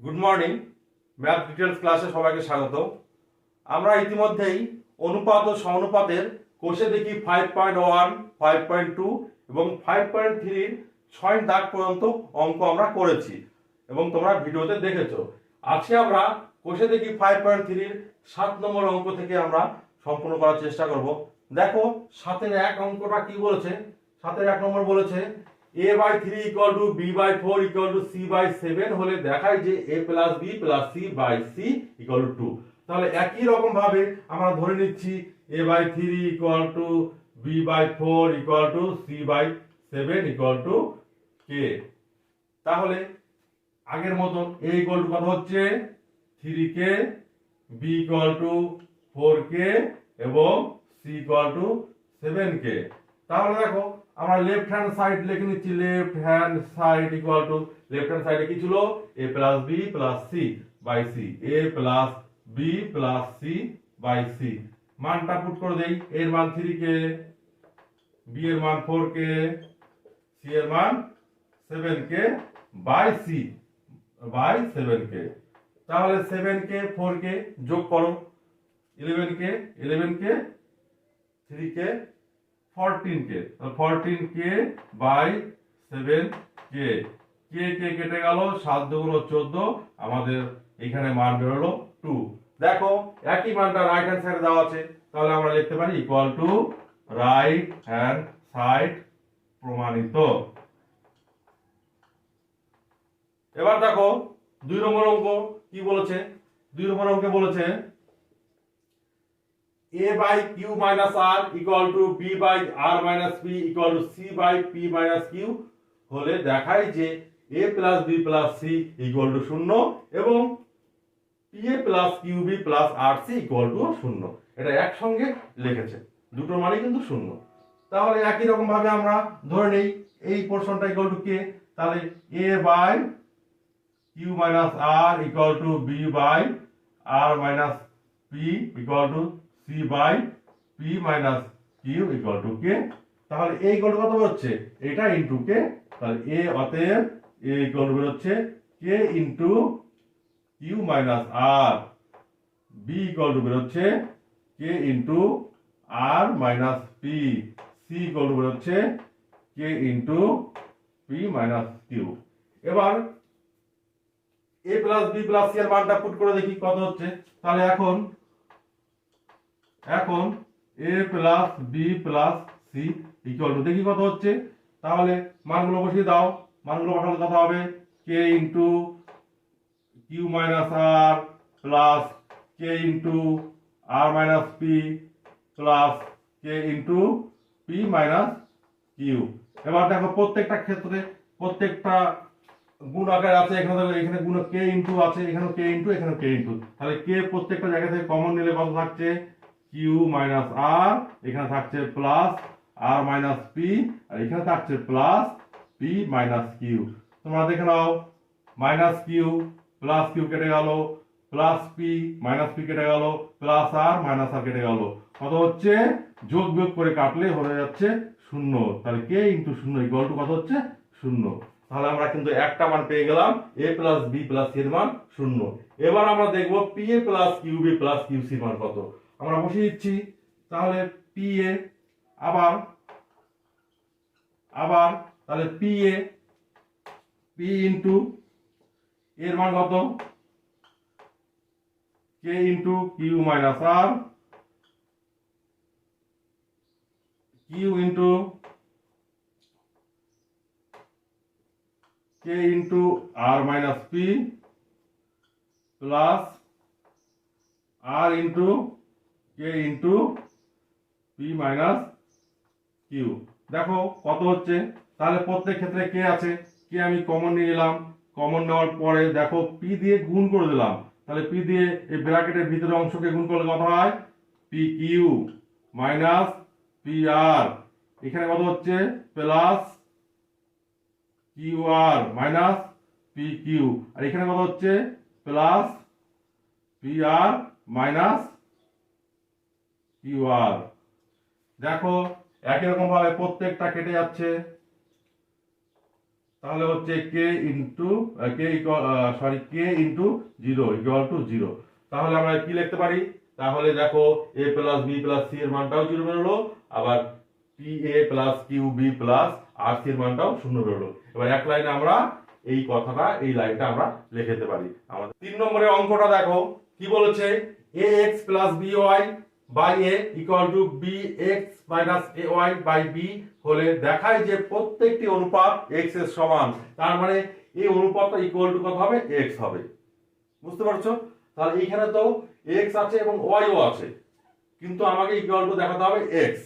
Good morning. Math details ক্লাসে সবাইকে স্বাগত। আমরা ইতিমধ্যেই অনুপাত ও সমানুপাতের কোষে দেখি 5.1, 5.2 এবং 5.3 6 দাগ পর্যন্ত অঙ্ক আমরা করেছি এবং তোমরা ভিডিওতে দেখেছো। আজকে আমরা কোষে দেখি 5.3 7 নম্বর অঙ্ক থেকে আমরা সম্পূর্ণ করার চেষ্টা করব। দেখো 7 এক অঙ্কটা কি বলেছে। 7 এক নম্বর বলেছে a/3 equal to b/4 equal to c/7 হলে দেখায় যে a plus b plus c/c equal to 2। তাহলে একই রকম ভাবে আমরা ধরে নিচ্ছি a/3 equal to b/4 equal to c/7 equal to k। তাহলে আগের মতন a ইকুয়াল টু কত হচ্ছে 3k, b equal two 4k এবং c ইকুয়াল টু 7k। তাহলে দেখো আমরা লেফট হ্যান্ড সাইড লিখে নিচ্ছি, left hand side equal to left hand সাইডে কি ছিল a plus b plus c by c, a plus b plus c by c। মানটা পুট করে দেই, a এর মান 3k, b এর মান 4k, c এর মান 7k by c by 7k। তাহলে 7k 4k যোগ করো, 11k 3k 14k, 14k by 7k। k কেটে গেল, 7 দুগুণ 14, আমাদের এখানে মান বেরোলো 2। দেখো একই মানটা রাইট হ্যান্ড সাইডে দেওয়া আছে, তাহলে আমরা লিখতে পারি equal to right hand side প্রমাণিত। এবার দেখো 2 নম্বর অঙ্ক কি বলেছে। 2 নম্বর অঙ্কে বলেছে a by q minus r equal to b by r minus p equal to c by p minus q হলে দেখায় যে a plus b plus c equal to 0 এবং pa plus qb plus rc equal to 0। এটা একসঙ্গে লিখেছে, দুটো মানে কিন্তু 0। তাহলে একই রকম ভাবে আমরা ধরে নেই এই পোরশনটা ইকুয়াল টু কে। তাহলে a by q minus r equal to b by r minus p equal to c by p minus q equal to k। তাহলে a equal to কত হচ্ছে, এটা ইনটু k। তাহলে a অতএব a equal to হচ্ছে k into q minus r, b equal to হচ্ছে k into r minus p, c equal to হচ্ছে k into p minus q। এবার a plus b plus c এর মানটা put করে দেখি কত হচ্ছে। তাহলে এখন a plus b plus c equal two দেখি কত হচ্ছে। তাহলে মানগুলো বসিয়ে দাও, মানগুলো বসালে কত হবে k into q minus r plus k into r minus p plus k into p minus q। এবার দেখো প্রত্যেকটা ক্ষেত্রে প্রত্যেকটা গুণ আকারে আছে, এখানে গুণ k ইনটু আছে, এখানে k ইনটু, এখানে k ইনটু। তাহলে k প্রত্যেকটা জায়গা থেকে কমন নিলে কত থাকছে q মাইনাস r, এখানে থাকছে প্লাস r মাইনাস p, আর এখানে থাকছে প্লাস p মাইনাস q। তোমরা দেখে নাও মাইনাস q প্লাস q কেটে গেল, প্লাস p মাইনাস p কেটে গেল, প্লাস r মাইনাস r কেটে গেল, কত হচ্ছে যোগ বিয়োগ করে কাটলে হয়ে যাচ্ছে 0। তাহলে k ইনটু 0 ইকুয়াল টু কত হচ্ছে 0। তাহলে আমরা কিন্তু একটা মান পেয়ে গেলাম a plus b plus c এর মান 0। এবার আমরা দেখব pa plus qb plus qc এর মান কত। আমরা বসিয়ে দিচ্ছি, তাহলে pa আবার তাহলে pa p ইনটু এর মান কত k into q minus r, q into k into r minus p plus r into k into p minus q। দেখো কত হচ্ছে। তাহলে প্রত্যেক ক্ষেত্রে k আছে, k আমি কমন নিয়ে নিলাম, কমন নেওয়ার পরে দেখো p দিয়ে গুণ করে দিলাম। তাহলে p দিয়ে এই ব্র্যাকেটের ভিতরে অংশকে গুণ করলে কত হয় pq মাইনাস pr, এখানে কত হচ্ছে প্লাস qr মাইনাস pq, আর এখানে কত হচ্ছে প্লাস pr মাইনাস qr। দেখো একই রকম ভাবে প্রত্যেকটা কেটে যাচ্ছে, তাহলে হচ্ছে K into K into zero equal to zero. তাহলে আমরা কি লিখতে পারি? তাহলে দেখো A plus B plus C এর মানটাও জিরো বেরোলো, আবার P A plus Q B plus R C এর মানটাও শূন্য বেরোলো। এবার এক লাইনে আমরা এই কথাটা, এই লাইনটা আমরা লিখে দিতে পারি। আমাদের 3 নম্বরের অঙ্কটা দেখো কি বলেছে, A X plus B Y by A equal to B X minus A Y by B হলে দেখায় যে প্রত্যেকটি অনুপাত এক্স এর সমান। তার মানে এই অনুপাতটা ইকুয়াল টু কত হবে? এক্স হবে। বুঝতে পারছো? তাহলে এইখানে তো এক্স আছে এবং ওয়াইও আছে, কিন্তু আমাকে ইকুয়াল টু দেখাতে হবে এক্স।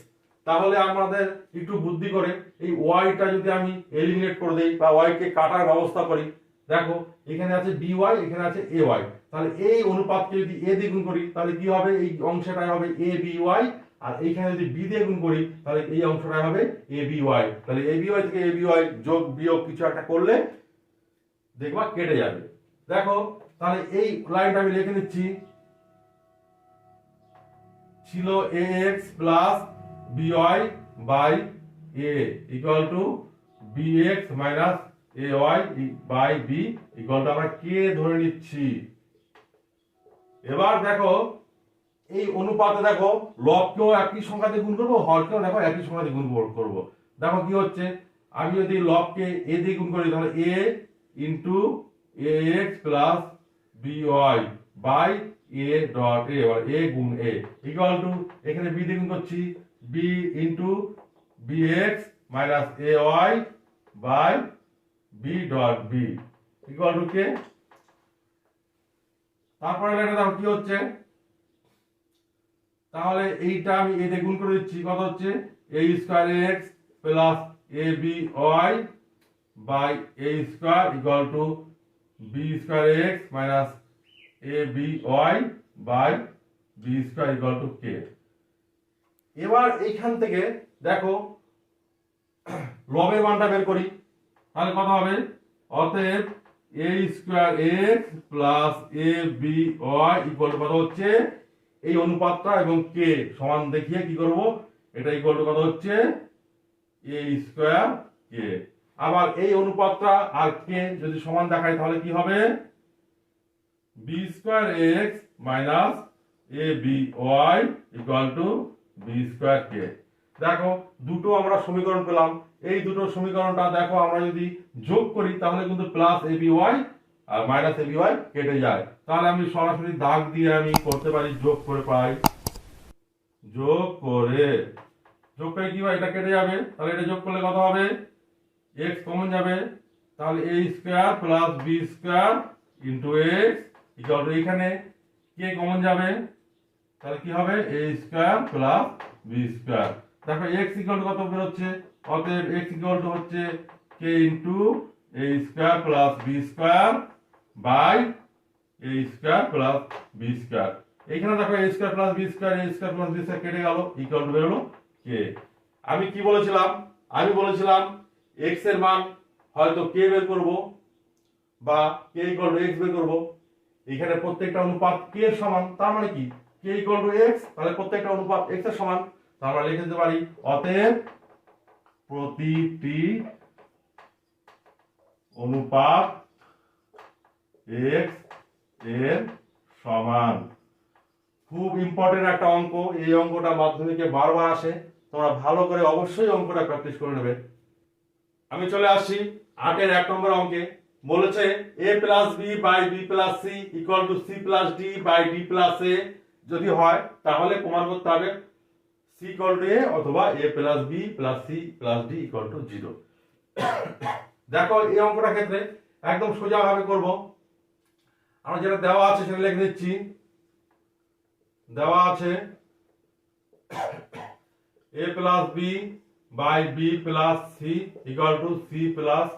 তাহলে আমাদের একটু বুদ্ধি করে এই ওয়াইটা যদি আমি এলিমিনেট করে দেই বা ওয়াই কে কাটার ব্যবস্থা করি, দেখো এখানে আছে বি ওয়াই, এখানে আছে এ ওয়াই। তাহলে এই অনুপাতকে যদি এ দিয়ে গুণ করি তাহলে কি হবে? এই অংশটাই হবে এ বি ওয়াই। আর এইখানে যদি বি দিয়ে গুণ করি তাহলে এই অংশটাই হবে এ বি ওয়াই। তাহলে এ বি ওয়াই থেকে এ বি ওয়াই যোগ বিয়োগ কিছু একটা করলে দেখবা কেটে যাবে। দেখো তাহলে এই লাইনটা আমি লিখে নিচ্ছি, ছিল A X plus B Y by A equal to B X minus A Y by B equal to আমরা কে ধরে নিচ্ছি। এবার দেখো এই অনুপাতে দেখো লবকেও একই সংখ্যা দিয়ে গুণ করবো, হরকেও দেখো একই সংখ্যা দিয়ে গুণ করবো। দেখো কি হচ্ছে, আমি যদি লবকে এ দিয়ে গুণ করি তাহলে A into A X plus B Y by A dot A, এবার এ গুণ এ ইকুয়াল টু এখানে বি দিয়ে গুণ করছি B into B X minus A Y by B dot B equal to K. তারপরে এটা দেখো কি হচ্ছে, তাহলে এইটা আমি এ দিয়ে গুণ করে দিচ্ছি, কত হচ্ছে A square X plus A B Y by A square equal to B square X minus A B Y by B square equal to K. এবার এইখান থেকে দেখো লবের মানটা বের করি, তাহলে কত হবে? অতএব A square X plus A B Y equal to কত হচ্ছে, এই অনুপাতটা এবং কে সমান দেখিয়ে কি করব, এটা ইকুয়াল টু কত হচ্ছে এ স্কয়ার কে। আবার এই অনুপাতটা আর কে যদি সমান দেখায় তাহলে কি হবে? B square X minus A B Y equal to B square K. দেখো দুটো আমরা সমীকরণ পেলাম। এই দুটো সমীকরণটা দেখো আমরা যদি যোগ করি তাহলে কিন্তু plus A B Y R minus A B Y কেটে যায়। তাহলে আমি সরাসরি দাগ দিয়ে আমি করতে পারি, যোগ করে পাই, যোগ করে কি হয়, এটা কেটে যাবে। তাহলে এটা যোগ করলে কত হবে? এক্স কমন যাবে, তাহলে A square plus B square into X equal to এখানে কে কমন যাবে, তাহলে কি হবে A square plus B square. দেখো এক্স ইকুয়াল টু কত বেরোচ্ছে, অতএব এক্স ইকুয়াল টু হচ্ছে K into A square plus B square by A square plus B square. এখানে দেখো A square plus B square, A square plus B square কেটে গেল, equal to বেরোলো কে। আমি কি বলেছিলাম? আমি বলেছিলাম এক্স এর মান হয়তো কে বের করব বা কে ইকুয়াল টু এক্স বের করব। এখানে প্রত্যেকটা অনুপাত কে এর সমান, তার মানে কি কে ইকুয়াল টু এক্স, তাহলে প্রত্যেকটা অনুপাত এক্স এর সমান। তার আমরা লিখে দিতে পারি অতএব প্রতিটি অনুপাত এক্স এর সমান। খুব ইম্পর্টেন্ট একটা অঙ্ক, এই অঙ্কটা মাধ্যমিকে বারবার আসে, তোমরা ভালো করে অবশ্যই অঙ্কটা প্র্যাকটিস করে নেবে। আমি চলে আসছি 8-এর 1 নম্বর অঙ্কে। বলেছে a plus B by B plus C equal to C plus D by D plus A যদি হয় তাহলে প্রমাণ করতে হবে সি ইকুয়াল টু এ অথবা a plus B plus C plus D equal to 0। দেখো এই অঙ্কটা ক্ষেত্রে একদম সোজা ভাবে করব। আমরা যেটা দেওয়া আছে সেটা লিখে দিচ্ছি। দেওয়া আছে a plus B by B plus C equal to C plus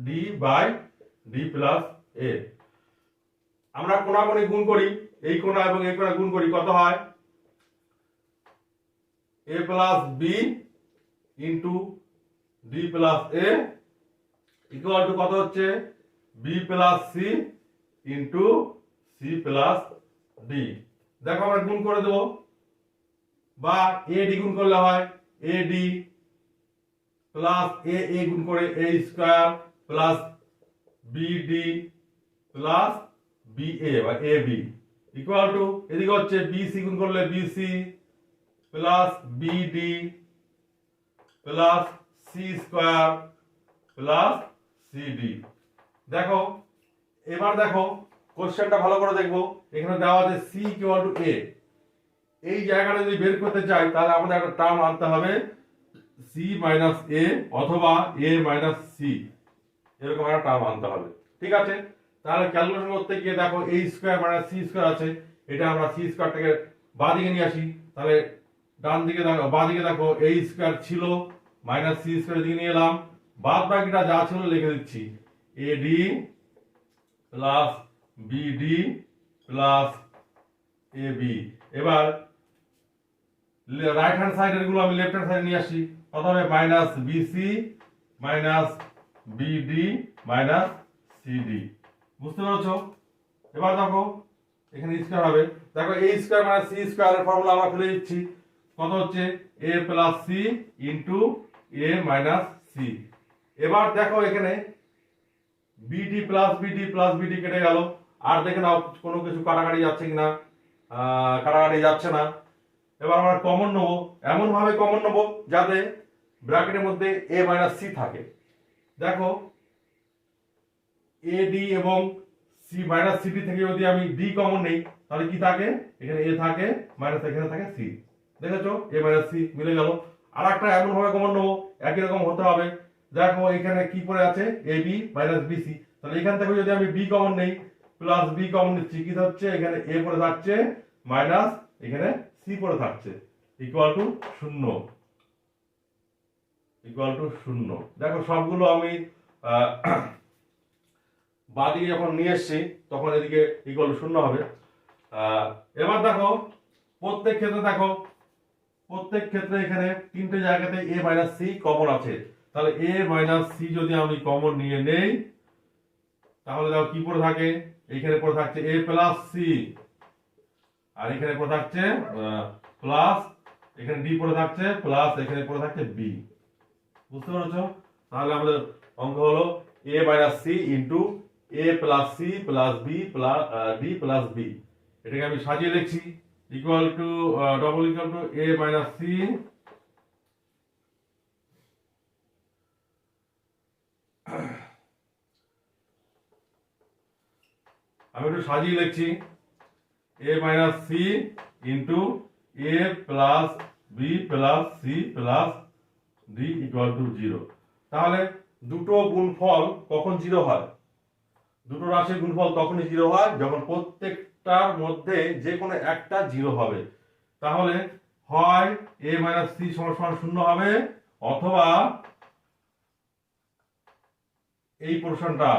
D by D plus A. আমরা কোণাগুণি গুণ করি, এই কোণা এবং এই কোণা গুণ করি, কত হয় a plus B into D plus A equal to কত হচ্ছে B plus C into C plus D. দেখো আমরা গুণ করে দেবো, বা এ ডি গুণ করলে হয় এ ডি প্লাস এ গুণ করে A square plus BD plus BA বা এ বি ইকুয়াল টু এদিকে হচ্ছে বিসি গুণ করলে BC plus BD plus C square plus CD. দেখো এবার দেখো কোশ্চেনটা ভালো করে দেখবো, এখানে দেওয়া আছে সি ইকুয়াল টু এ। এই জায়গাটা যদি বের করতে চাই তাহলে আমাদের একটা টার্ম আনতে হবে সি মাইনাস এ অথবা এ মাইনাস সি, এরকম একটা টার্ম আনতে হবে। ঠিক আছে, তাহলে ক্যালকুলেশন করতে গিয়ে দেখো A square minus C square আছে, এটা আমরা সি স্কয়ারটাকে বাঁ দিকে নিয়ে আসি। তাহলে ডান দিকে দেখো, বাঁ দিকে দেখো এ স্কয়ার ছিল মাইনাস সি স্কয়ার দিকে নিয়ে এলাম, বাদ বাকিটা যা ছিল লিখে দিচ্ছি AD plus BD plus A B. এবার রাইট হ্যান্ড সাইডের গুলো আমি লেফট হ্যান্ড সাইডে নিয়ে আসি। প্রথমে minus BC minus BD minus CD, বুঝতে পেরেছো? এবার দেখো এখানে স্কয়ার হবে, দেখো এ স্কয়ার মাইনাস সি স্কয়ারের ফর্মুলা আমরা ফেলে দিচ্ছি, কত হচ্ছে এ plus C into A minus C. এবার দেখো এখানে বিডি প্লাস বিডি কেটে গেল, আর দেখে নাও কোনো কিছু কাটাকাটি যাচ্ছে কিনা, কাটাকাটি যাচ্ছে না। এবার আমরা কমন নেবো, এমন ভাবে কমন নেবো যাতে ব্র্যাকেটের মধ্যে এ মাইনাস সি থাকে। দেখো এ ডি এবং সি মাইনাস সিডি থেকে যদি আমি ডি কমন নেই তাহলে কি থাকে, এখানে এ থাকে মাইনাস এখানে থাকে সি, দেখেছো এ মাইনাস সি মিলে গেল। আর একটা এমন ভাবে কমন নেবো একই রকম হতে হবে। দেখো এখানে কি পড়ে আছে এ বি মাইনাস বিসি, তাহলে এখান থেকে যদি আমি বি কমন নেই প্লাস বি কমন নিচ্ছি, কি হচ্ছে এখানে এ পড়ে থাকছে মাইনাস এখানে সি পড়ে থাকছে ইকুয়াল টু 0, ইকুয়াল টু 0। দেখো সবগুলো আমি বাদিকে যখন নিয়ে এসছি তখন এদিকে ইকুয়াল টু 0 হবে। এবার দেখো প্রত্যেক ক্ষেত্রে এখানে তিনটে জায়গাতে এ মাইনাস সি কমন আছে, তাহলে এ মাইনাস সি যদি আমি কমন নিয়ে নেই তাহলে দেখো কি পড়ে থাকে, এখানে পড়ে থাকছে এ প্লাস সি, আর এখানে পড়ে থাকছে প্লাস, এখানে ডি পড়ে থাকছে প্লাস, এখানে পড়ে থাকছে বি, বুঝতে পেরেছো? তাহলে আমাদের অঙ্ক হলো A minus C into A plus C plus B plus D plus B. এটাকে আমি সাজিয়ে লিখছি equal to double equal to A minus C আমি একটু সাজিয়ে লিখছি A minus C into A plus B plus C plus D equal to 0। তাহলে দুটো গুণফল কখন 0 হয়? দুটো রাশির গুণফল তখনই 0 হয় যখন প্রত্যেকটার মধ্যে যে কোনো একটা 0 হবে। তাহলে হয় এ মাইনাস সি সমান 0 হবে, অথবা এই পোরশনটা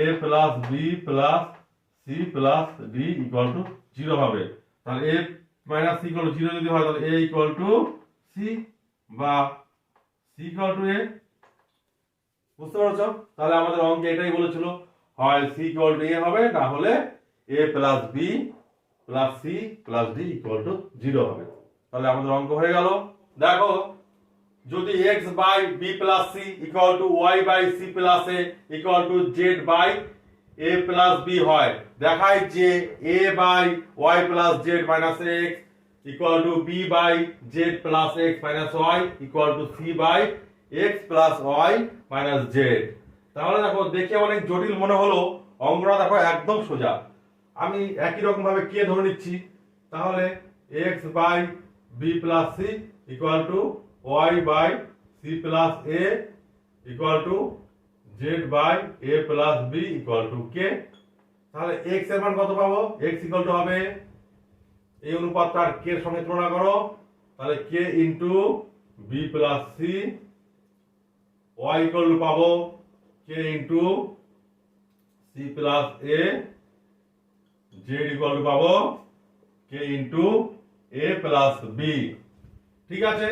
A plus B plus C plus D equal to 0 হবে। তাহলে A minus C equal to 0 যদি হয় তাহলে এ ইকুয়াল টু সি বা সি ইকুয়াল টু এ, বুঝতে পারছো? তাহলে আমাদের অঙ্কে এটাই বলেছিল, হয় সি ইকুয়াল টু এ হবে, না হলে A plus B plus C plus D equal to 0 হবে। তাহলে আমাদের অঙ্ক হয়ে গেল। দেখো যদি x by B plus C equal to Y by C plus A equal to Z by A plus B হয়, দেখায় যে a by Y plus Z minus X equal to B by Z plus x minus Y equal to C by x plus Y minus Z. তাহলে দেখো দেখে অনেক জটিল মনে হলো, অঙ্কটা দেখো একদম সোজা। আমি একই রকম ভাবে কে ধরে নিচ্ছি, তাহলে x by B plus C equal to Y by C plus A equal to Z by A plus B equal to K. তাহলে x এর মান কত পাবো, x ইকুয়াল টু হবে এই অনুপাতটা আর কে এর সঙ্গে তুলনা করো, তাহলে k into B plus C, y equal to পাবো k into C plus A, z equal to পাবো k into A plus B. ঠিক আছে,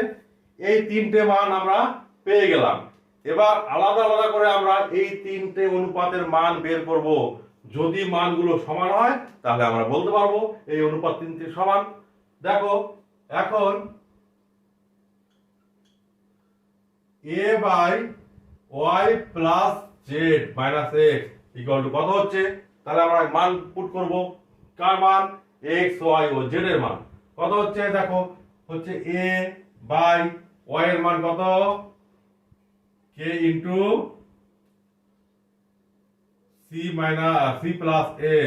এই তিনটে মান আমরা পেয়ে গেলাম। এবার আলাদা আলাদা করে আমরা এই তিনটে অনুপাতের মান বের করব। যদি মানগুলো সমান হয় তাহলে আমরা বলতে পারবো এই অনুপাত তিনটে সমান। দেখো এখন a by y plus Z minus X equal to কত হচ্ছে? তাহলে আমরা মান পুট করব, কার মান? এক্স ওয়াই ও জেড এর মান কত হচ্ছে? দেখো হচ্ছে a বাই y এর মান কত? k into c minus c plus a,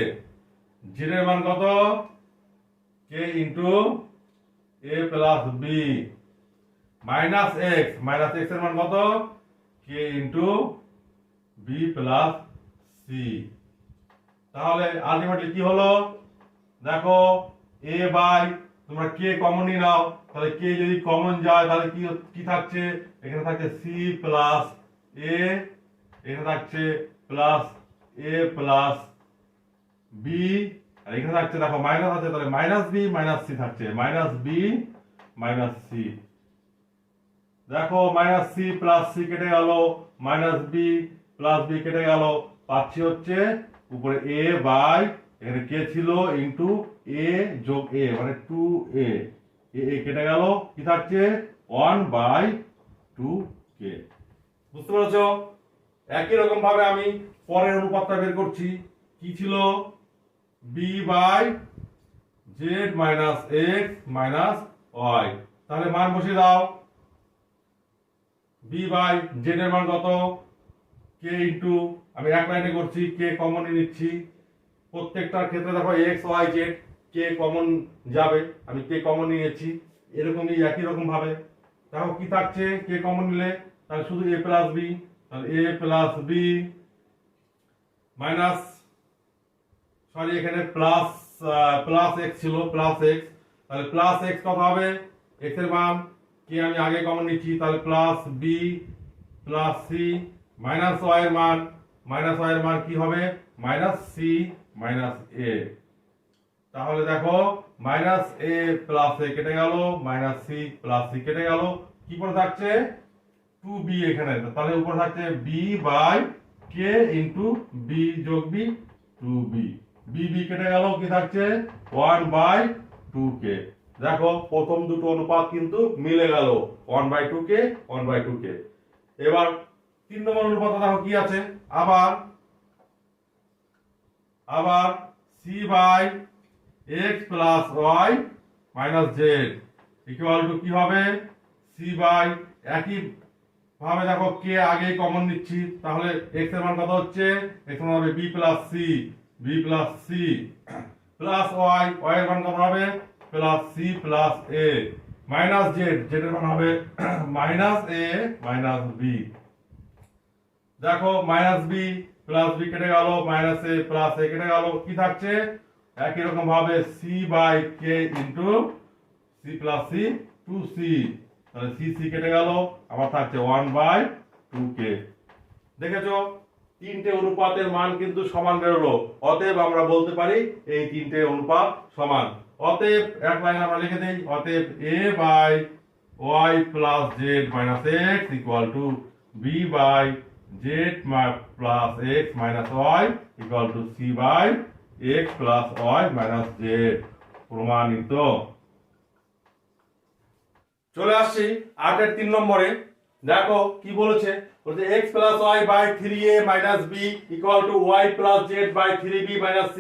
Z এর মান কত? k into a plus b minus x এর মান কত? k into b plus c। তাহলে আলটিমেটলি কি হলো? দেখো a বাই, তোমরা k কমন নিয়ে নাও, তাহলে k যদি কমন যায় তাহলে কি কি থাকছে? এখানে থাকছে c প্লাস a, এখানে থাকছে প্লাস a প্লাস b, আর এখানে থাকছে দেখো মাইনাস আছে, তাহলে মাইনাস b মাইনাস c থাকছে, মাইনাস b মাইনাস c। দেখো মাইনাস c প্লাস c কেটে গেল, মাইনাস b প্লাস b কেটে গেল, পাচ্ছি হচ্ছে উপরে a বাই, এখানে কে ছিল ইনটু a যোগ a মানে 2a, a কেটে গেল, কি থাকছে? 1 বাই 2k। বুঝতে পেরেছো? একই রকম ভাবে আমি পরের অনুপাতটা বের করছি, কি ছিল? b by z minus x minus y। তাহলে মান বসিয়ে দাও। b বাই z এর মান কত? k ইনটু, আমি এক লাইনে করছি, k কমন নিচ্ছি, প্রত্যেকটার ক্ষেত্রে দেখো x y z k common যাবে, আমি k কমন নিয়েছি। এরকমই একই রকম ভাবে দেখো কি থাকছে k কমন নিলে, তাহলে শুধু a প্লাস b, তাহলে a plus b minus, sorry এখানে প্লাস প্লাস x ছিল, প্লাস x, তাহলে প্লাস x কত হবে? x এর মান k আমি আগে কমন নিচ্ছি, তাহলে plus b plus c minus y এর মান, মাইনাস y এর মান কি হবে? Minus c minus a। তাহলে দেখো মাইনাস a প্লাস a কেটে গেল, মাইনাস c প্লাস c কেটে গেল, কি পড়ে থাকছে? 2b এখানে, তাহলে উপরে থাকছে b by k into b যোগ b 2b, b b কেটে গেল, কি থাকছে? 1 বাই 2k। দেখো প্রথম দুটো অনুপাত কিন্তু মিলে গেল, 1 বাই 2k 1 বাই 2k। এবার 3 নম্বর অনুপাত দেখো কি আছে? আবার c by x plus y minus z equal to কি হবে? c বাই, একই ভাবে দেখো k আগেই কমন নিচ্ছি, তাহলে x এর মান কত হচ্ছে? x এর মান হবে b plus c, plus y, y এর মান কত হবে? Plus c plus a minus z, z এর মান হবে মাইনাস a মাইনাস b। দেখো মাইনাস b প্লাস b কেটে গেল, মাইনাস a প্লাস a কেটে গেল, কি থাকছে? একই রকম ভাবে c by k into c plus c 2c, তাহলে c c কেটে গেল, আবার থাকছে 1 বাই 2k। দেখেছো তিনটে অনুপাতের মান কিন্তু সমান বেরোলো, অতএব আমরা বলতে পারি এই তিনটে অনুপাত সমান। অতএব এক লাইন আমরা লিখে দেই, অতএব a by y plus z minus x equal to b by z plus x minus y equal to c by x plus y minus z। প্রমাণিত। চলে আসছি 8 এর 3 নম্বরে। দেখো কি বলেছে? বলছে x plus y by 3a minus b equal to y plus z by 3b minus c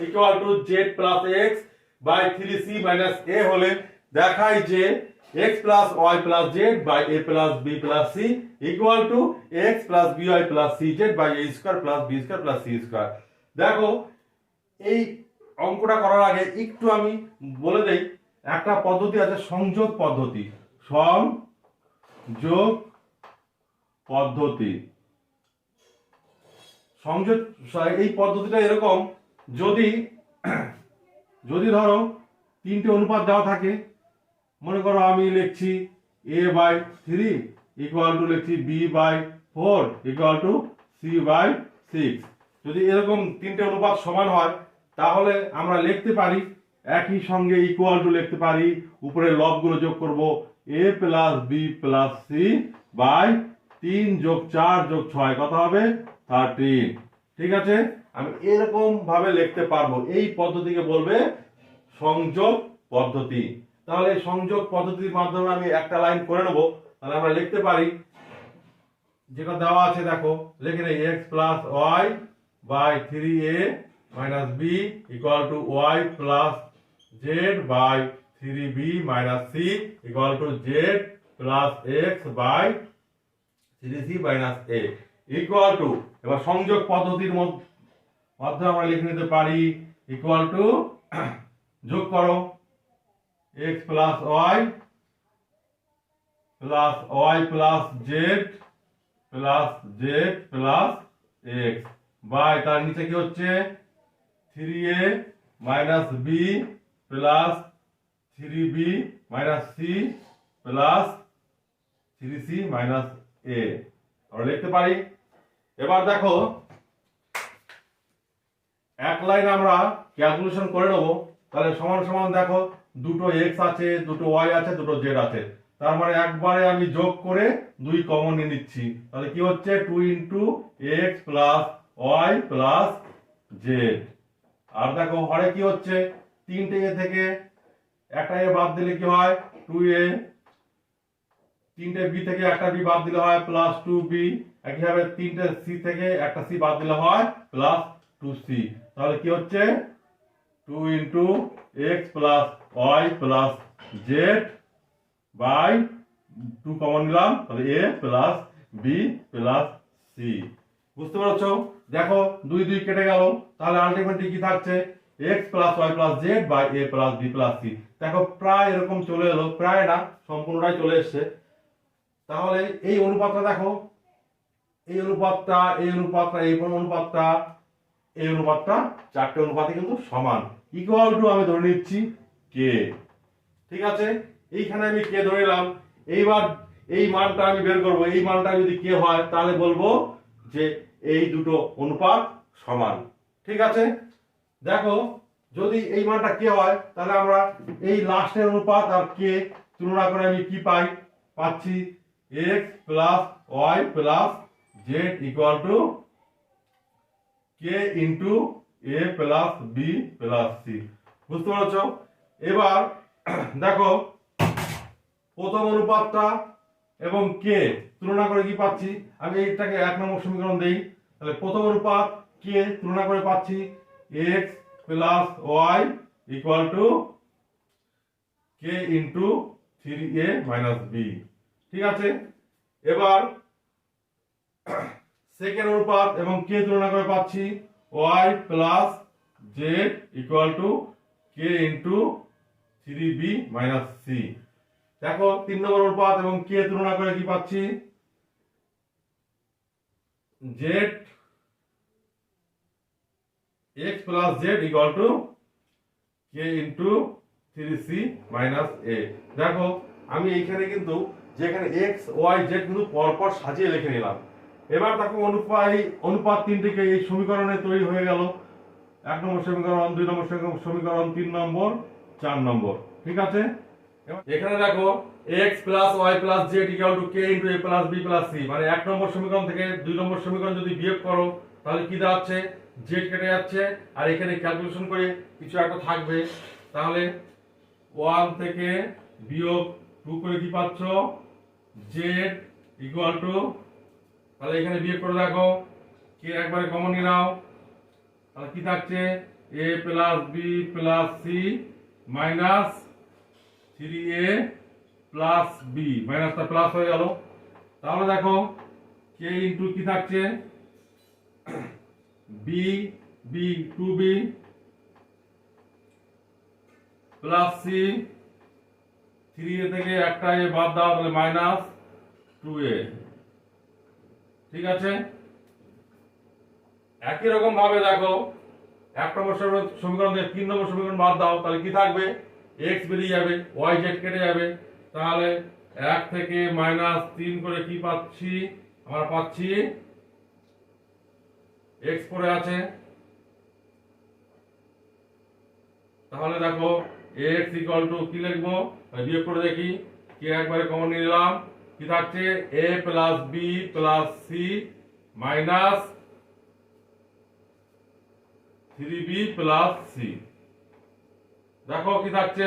equal to z plus x by 3c minus a হলে দেখাই যে x plus y plus z by a plus b plus c equal to x plus by plus cz by a square plus b square plus c square. দেখো এই অঙ্কটা করার আগে একটু আমি বলে দেই, একটা পদ্ধতি আছে সংযোগ পদ্ধতি, সংযোগ পদ্ধতি। সংযোগ, এই পদ্ধতিটা এরকম, যদি ধরো তিনটে অনুপাত দেওয়া থাকে, মনে করো আমি লিখছি a বাই 3 ইকুয়াল টু লিখছি b by 4 equal to c by 6। যদি এরকম তিনটে অনুপাত সমান হয় তাহলে আমরা লিখতে পারি একই সঙ্গে ইকুয়াল টু লিখতে পারি, উপরে লবগুলো যোগ করব a plus b plus c by 3 যোগ 4 যোগ 6 কত হবে? 13। ঠিক আছে, আমি এরকম ভাবে লিখতে পারবো। এই পদ্ধতিকে বলবে সংযোগ পদ্ধতি। তাহলে সংযোগ পদ্ধতির মাধ্যমে আমি একটা লাইন করে নেব। তাহলে আমরা লিখতে পারি যেটা দেওয়া আছে দেখো লিখে নেই x plus y by 3a minus b equal to y plus z by 3b minus C equal to z plus x by 3c minus a equal to, এবার সংযোগ পদ্ধতির মাধ্যমে আমরা লিখে নিতে পারি ইকুয়াল টু যোগ করো x plus y plus z plus x by তার নিচে কি হচ্ছে 3a minus b plus 3b minus c plus 3c minus a আমরা লিখতে পারি। এবার দেখো এক লাইন আমরা ক্যালকুলেশন করে নেবো। তাহলে সমান সমান দেখো দুটো এক্স আছে, দুটো ওয়াই আছে, দুটো জেড আছে, তার মানে একবারে আমি যোগ করে দুই কমন নিয়ে নিচ্ছি। তাহলে কি হচ্ছে 2 into x plus y plus z. আর দেখো হরে কি হচ্ছে 3টে এ থেকে একটা এ বাদ দিলে কি হয় 2a, 3টে বি থেকে একটা বি বাদ দিলে হয় প্লাস 2b, একইভাবে 3টে সি থেকে একটা সি বাদ দিলে হয় প্লাস 2c। তাহলে কি হচ্ছে 2 into x plus y plus z by 2 common নিলাম, তাহলে a plus B plus c. বুঝতে পারছো? দেখো 2 2 কেটে গেল, তাহলে আলটিমেটলি কি থাকছে x plus y plus z by A plus B plus c. দেখো প্রায় এরকম চলে এলো, প্রায় না সম্পূর্ণটাই চলে এসছে। তাহলে এই অনুপাতটা দেখো, এই অনুপাতটা এই অনুপাতটা এই অনুপাতটা এই অনুপাতটা চারটে অনুপাতই কিন্তু সমান। ইকুয়াল টু আমি ধরে নিচ্ছি কে। ঠিক আছে, এইখানে আমি কে ধরে নিলাম। এইবার এই মানটা আমি বের করব। এই মানটা যদি কে হয় তাহলে বলবো যে এই দুটো অনুপাত সমান। ঠিক আছে, দেখো যদি এই মানটা কে হয় তাহলে আমরা এই লাস্টের অনুপাত আর কে তুলনা করে আমি কি পাই, পাচ্ছি x plus y plus z equal to k into A plus B plus c. বুঝতে পারছো? এবার দেখো প্রথম অনুপাতটা এবং কে তুলনা করে কি পাচ্ছি, আমি এইটাকে 1 নম্বর সমীকরণ দেই। তাহলে প্রথম অনুপাত কে তুলনা করে পাচ্ছি x plus y equal to k into 3a minus b. ঠিক আছে, এবার সেকেন্ড অনুপাত এবং কে তুলনা করে পাচ্ছি y plus z equal to k into 3b minus c. দেখো 3 নম্বর অনুপাত এবং কে তুলনা করে কি পাচ্ছি z x plus z equal to k into 3c minus a. দেখো আমি এইখানে কিন্তু যেখানে x y z কিন্তু পরপর সাজিয়ে লিখে নিলাম। এবার দেখো অনুপাত তিনটিকে এই সমীকরণে তৈরি হয়ে গেল। 1 নম্বর সমীকরণ, 2 নম্বর সমীকরণ, 3 নম্বর, 4 নম্বর। ঠিক আছে, এখানে দেখো x plus y plus z equal to k into A plus B plus c, মানে 1 নম্বর সমীকরণ থেকে 2 নম্বর সমীকরণ যদি বিয়োগ করো তাহলে কি দাঁড়াচ্ছে জেড কেটে যাচ্ছে, আর এখানে ক্যালকুলেশন করে কিছু একটা থাকবে। তাহলে 1 থেকে বিয়োগ 2 করে কি পাচ্ছ জেড ইকুয়াল টু, তাহলে এখানে বিয়োগ করে দেখো কে একবারে কমন নিয়ে নাও, তাহলে কি থাকছে a plus B plus c minus 3a plus b, মাইনাসটা প্লাস হয়ে গেল। তাহলে দেখো কে ইন্টু কি থাকছে B B 2b plus C 3a থেকে একটা এ বাদ দাও তাহলে মাইনাস 2a। ঠিক আছে, একই রকম ভাবে দেখো 1 নম্বর সমীকরণ থেকে 3 নম্বর সমীকরণ বাদ দাও তাহলে কি থাকবে x বেরিয়ে যাবে, y z কেটে যাবে। তাহলে 1 থেকে মাইনাস 3 করে কি পাচ্ছি আমরা পাচ্ছি x পড়ে আছে। তাহলে দেখো x ইকুয়াল টু কি লিখবো, বিয়োগ করে দেখি কে একবারে কমন নিলাম, কি থাকছে a plus B plus c minus 3b plus c. দেখো কি থাকছে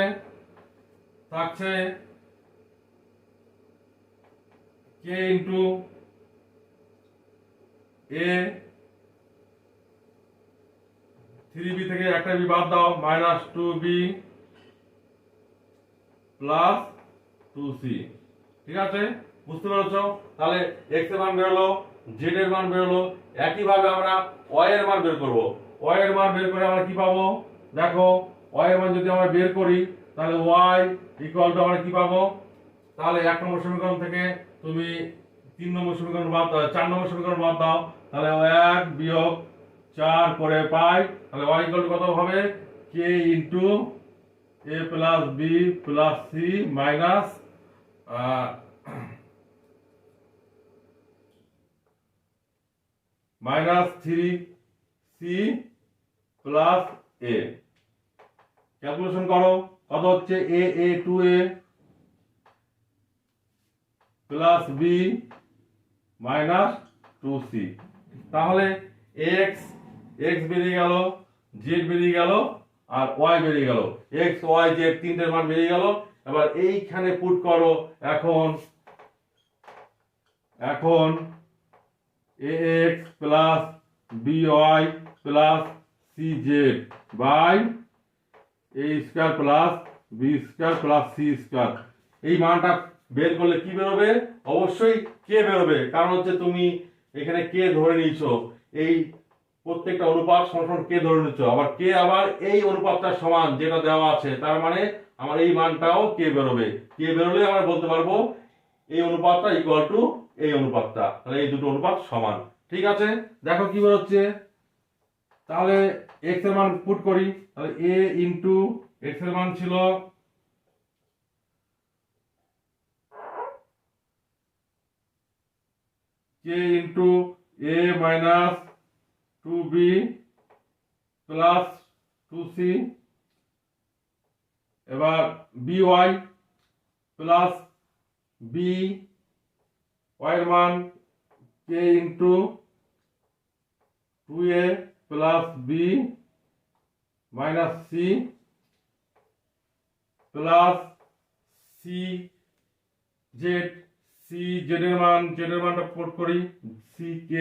থাকছে কে ইন্টু এ 3b থেকে একটা বি বাদ দাও, মাইনাস 2b প্লাস 2c। ঠিক আছে, বুঝতে পেরেছো? তাহলে x এর মান বেরোলো, z এর মান বেরোলো। একইভাবে আমরা y এর মান বের করব। y এর মান বের করে আমরা কি পাবো? দেখো, y এর মান যদি আমরা বের করি তাহলে y ইকুয়াল টু আমরা কি পাবো? তাহলে 1 নম্বর সমীকরণ থেকে তুমি 3 নম্বর সমীকরণ বাদ দাও, 4 নম্বর সমীকরণ বাদ দাও, তাহলে 1 বিয়োগ 4 করে পাই। তাহলে y ইকুয়াল টু কত হবে? k into a plus b plus c minus minus 3c plus a। Calculation করো, কত হচ্ছে? a 2a plus b minus 2c। তাহলে x বেরিয়ে গেল, z বেরিয়ে গেল, আর y বেরিয়ে গেল। x y z তিনটের মান বেরিয়ে গেল। এবার এইখানে পুট করো এখন ax plus by plus cz by a square plus b square plus c square. এই মানটা বের করলে কি বেরোবে? অবশ্যই k বেরোবে, কারণ হচ্ছে তুমি এখানে k ধরে নিয়েছো। এই প্রত্যেকটা অনুপাত সমান k ধরে নিচ্ছ, আবার k আবার এই অনুপাতটার সমান যেটা দেওয়া আছে, তার মানে আমার এই মানটাও k বেরোবে। k বেরোলে আমরা বলতে পারবো এই অনুপাতটা ইকুয়াল টু এই অনুপাতটা, তাহলে এই দুটো অনুপাত সমান। ঠিক আছে, দেখো কি বেরোচ্ছে। তাহলে x এর মান পুট করি, তাহলে a ইনটু x এর মান ছিল k into a minus 2b plus 2c। এবার by প্লাস b y এর মান k into 2a plus b minus c plus c z এর মানটা পুট করি, c k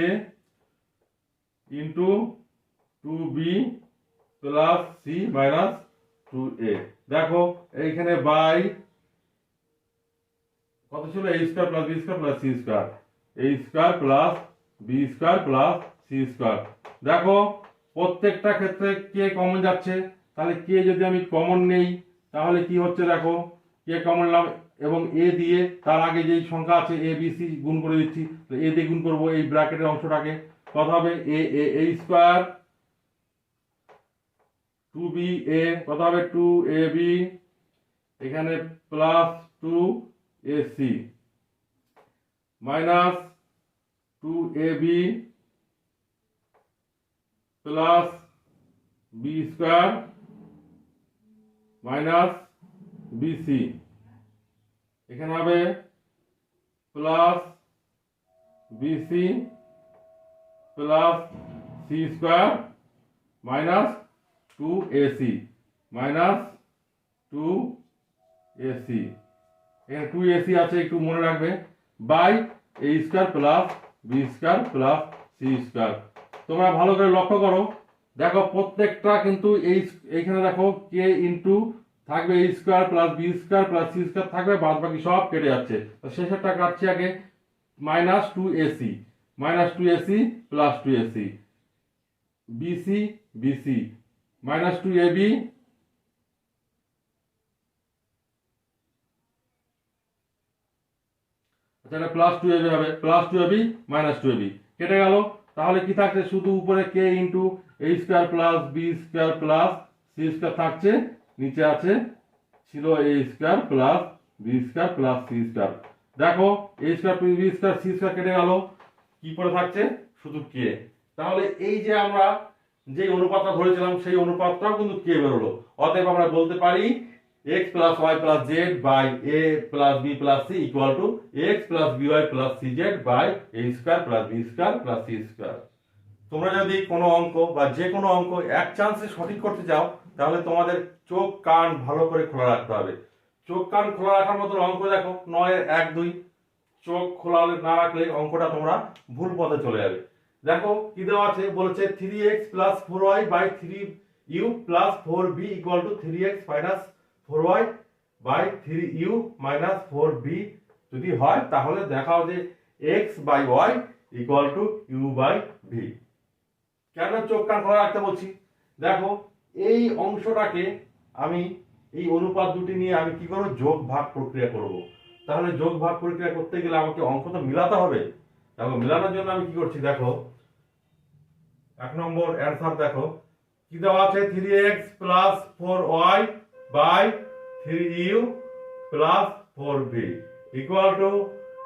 into 2b plus c minus 2a। দেখো এইখানে বাই কত ছিল? a square plus b square plus c square, a square plus b square plus c square. দেখো প্রত্যেকটা ক্ষেত্রে কে কমন যাচ্ছে, তাহলে কে যদি আমি কমন নেই তাহলে কি হচ্ছে? দেখো কে কমন নিলাম এবং a দিয়ে তার আগে যেই সংখ্যা আছে a b c গুণ করে দিচ্ছি, a দিয়ে গুণ করব এই ব্র্যাকেটের অংশটাকে। কত হবে? a স্কয়ার 2ba, কত হবে? 2ab, এখানে plus 2ac minus 2ab plus b square minus bc, এখানে হবে plus bc plus c square minus 2ac minus 2ac, এখানে 2ac আছে একটু মনে রাখবে, by a square plus b square plus c square. তোমরা ভালো করে লক্ষ্য করো, দেখো প্রত্যেকটা কিন্তু এইখানে দেখো k ইনটু থাকবে a square plus b square plus c square থাকবে, বাদ বাকি সব কেটে যাচ্ছে। তো শেষেরটা কাটছি আগে, minus 2ac plus 2ac bc minus 2ab আচ্ছা প্লাস 2ab হবে, প্লাস 2ab মাইনাস 2ab কেটে গেল। তাহলে কি থাকছে? শুধু উপরে k into a square plus b square plus c square থাকছে, নিচে আছে ছিল a square plus b square plus c square. দেখো a square b square c square কেটে গেল, কি পড়ে থাকছে? শুধু k। তাহলে এই যে আমরা যে অনুপাতটা ধরেছিলাম সেই অনুপাতটাও কিন্তু k বেরোলো। অতএব আমরা বলতে পারি x plus y plus z by a plus b plus c equal to x plus by plus cz by a square plus b square plus c square. তোমরা যদি কোনো অঙ্ক বা যে কোনো অঙ্ক এক চান্সে সঠিক করতে চাও, তাহলে তোমাদের চোখ কান ভালো করে খোলা রাখতে হবে। চোখ কান খোলা রাখার মতো অঙ্ক দেখো 9 1 2, চোখ খোলা না রাখলে অঙ্কটা তোমরা ভুল পথে চলে যাবে। দেখো কি দেওয়া আছে, বলেছে 3x plus 4y by 3u plus 4b equal to 3x minus 4y by 3u minus 4b যদি হয় তাহলে দেখাও যে x by y equal to u by v। কেন চোখ কান খোলা রাখতে বলছি, দেখো এই অংশটাকে আমি এই অনুপাত দুটি নিয়ে আমি কি করব, যোগ ভাগ প্রক্রিয়া করব। তাহলে যোগ ভাগ প্রক্রিয়া করতে গেলে আমাকে অঙ্ক তো মিলাতে হবে। দেখো মিলানোর জন্য আমি কি করছি, দেখো 1 নম্বর অ্যান্সার দেখো কি দেওয়া আছে, 3x plus 4y by 3u plus 4b equal to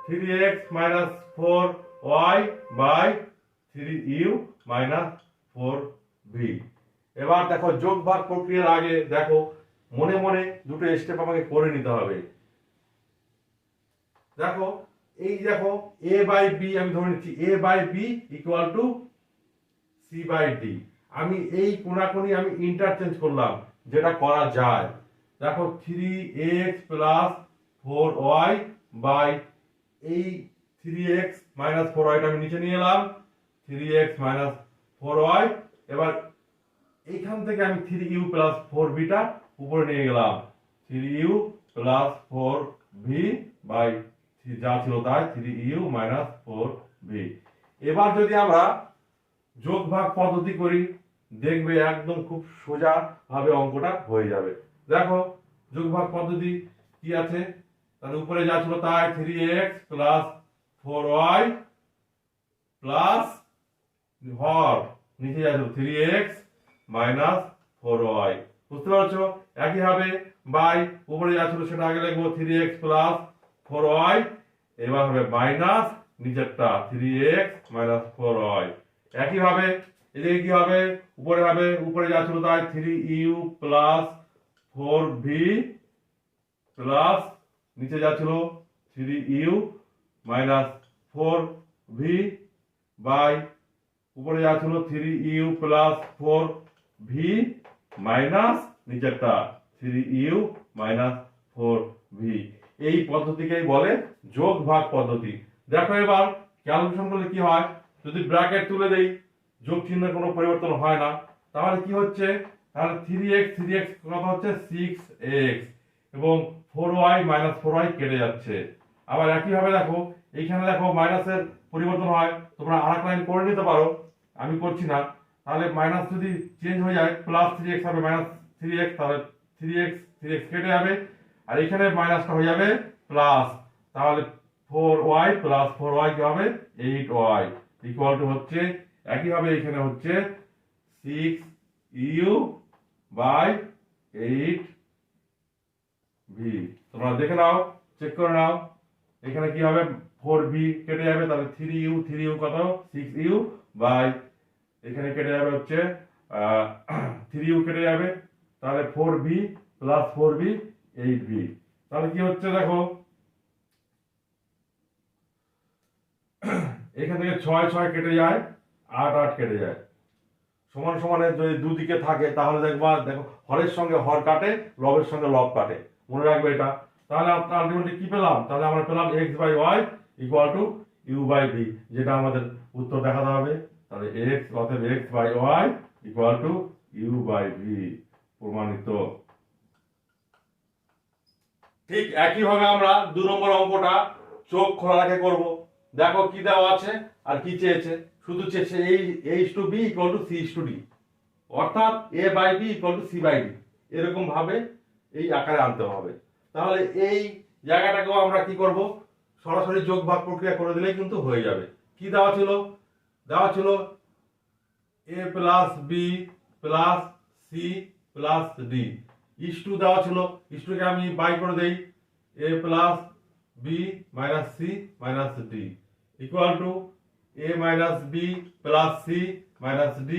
3x minus 4y by 3u minus 4b। এবার দেখো যোগ ভাগ প্রক্রিয়ার আগে দেখো মনে মনে দুটো স্টেপ আমাকে করে নিতে হবে। দেখো এই দেখো a বাই b আমি ধরে নিচ্ছি a by b equal to c by d। আমি এই কোণাকুনি আমি ইন্টারচেঞ্জ করলাম, যেটা করা যায়। দেখো 3x প্লাস 4y বাই এই 3x মাইনাস 4y টা আমি নিচে নিয়ে এলাম, 3x মাইনাস 4y। এবার এইখান থেকে আমি 3u প্লাস 4b টা উপরে নিয়ে গেলাম, 3u প্লাস 4v বাই যা ছিল তাই 3u মাইনাস 4v। এবার যদি আমরা যোগ ভাগ পদ্ধতি করি দেখবে একদম খুব সোজা ভাবে অঙ্কটা হয়ে যাবে। দেখো যোগ ভাগ পদ্ধতি কি আছে, তার উপরে যা ছিল তাই 3x প্লাস 4y প্লাস হর নিচে যা ছিল 3x মাইনাস 4y। বুঝতে পারছো? একই ভাবে বাই উপরে যা ছিল সেটা আগে লিখবো 3x প্লাস 4y, এবার হবে মাইনাস নিচেরটা 3x মাইনাস 4y। একই ভাবে এদিকে কি হবে, উপরে হবে উপরে যা ছিল তাই 3u প্লাস 4v প্লাস নিচে যা ছিল 3u মাইনাস 4v বাই উপরে যা ছিল 3u প্লাস 4v মাইনাস নিচেরটা 3u মাইনাস 4v। এই পদ্ধতিকেই বলে যোগ ভাগ পদ্ধতি। দেখো এবার ক্যালকুলেশন করলে কি হয়, যদি ব্র্যাকেট তুলে দেই যোগ চিহ্নের কোনো পরিবর্তন হয় না, তাহলে কি হচ্ছে, তাহলে 3x কত হচ্ছে 6x এবং 4y মাইনাস 4y কেটে যাচ্ছে। আবার একই ভাবে দেখো এইখানে দেখো মাইনাসের পরিবর্তন হয়, তোমরা আরেক লাইন করে নিতে পারো, আমি করছি না। তাহলে মাইনাস যদি চেঞ্জ হয়ে যায় প্লাস 3x হবে মাইনাস 3x, তাহলে 3x কেটে যাবে, আর এখানে মাইনাসটা হয়ে যাবে প্লাস, তাহলে 4y প্লাস 4y কি হবে 8y ইকুয়াল টু হচ্ছে একই ভাবে এখানে হচ্ছে 6u বাই 8v। তোমরা দেখে নাও, চেক করে নাও, এখানে কি হবে 4v কেটে যাবে, তাহলে 3u কত 6u বাই এখানে কেটে যাবে হচ্ছে 3u কেটে যাবে, তাহলে 4v প্লাস 4v 8v। তাহলে কি হচ্ছে দেখো এখান থেকে 6 কেটে যায়, 8 কেটে যায়, সমান সমানে যদি দুদিকে থাকে তাহলে দেখবা দেখো হরের সঙ্গে হর কাটে, লবের সঙ্গে লব কাটে, মনে রাখবে এটা। তাহলে আমরা আলটিমেটলি কি পেলাম, তাহলে আমরা পেলাম x by y equal to u by v, যেটা আমাদের উত্তর দেখাতে হবে। তাহলে x অতএব x by y equal to u by v প্রমাণিত। ঠিক একই ভাবে আমরা 2 নম্বর অঙ্কটা চোখ খোলা রেখে করব। দেখো কি দেওয়া আছে আর কি চেয়েছে, শুধু চেয়েছে h/b ইকুয়াল টু c/d, অর্থাৎ a by b equal to c by d, এরকম ভাবে এই আকারে আনতে হবে। তাহলে এই জায়গাটাকেও আমরা কি করব, সরাসরি যোগ ভাগ প্রক্রিয়া করে দিলেই কিন্তু হয়ে যাবে। কি দেওয়া ছিল, দেওয়া ছিল a plus b plus c plus d, is to দেওয়া ছিল, ইস টুকে আমি বাই করে দেই a plus b minus c minus d equal to a minus b plus c minus d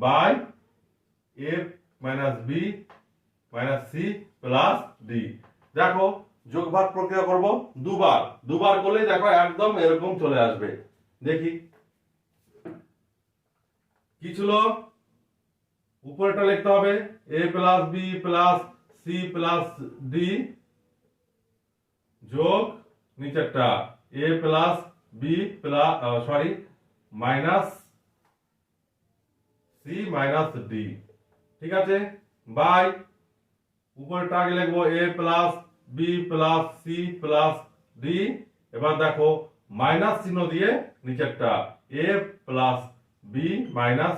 by a minus b minus c plus d। দেখো যোগ ভাগ প্রক্রিয়া করব দুবার করলে দেখো একদম এরকম চলে আসবে। দেখি কি ছিল, উপরেটা লিখতে হবে a plus b plus c plus d যোগ নিচেরটা a plus b plus minus c minus d. ঠিক আছে, বাই উপরেরটা আগে লিখবো a plus B plus C plus d. এবার দেখো মাইনাস চিহ্ন দিয়ে নিচেরটা a plus b minus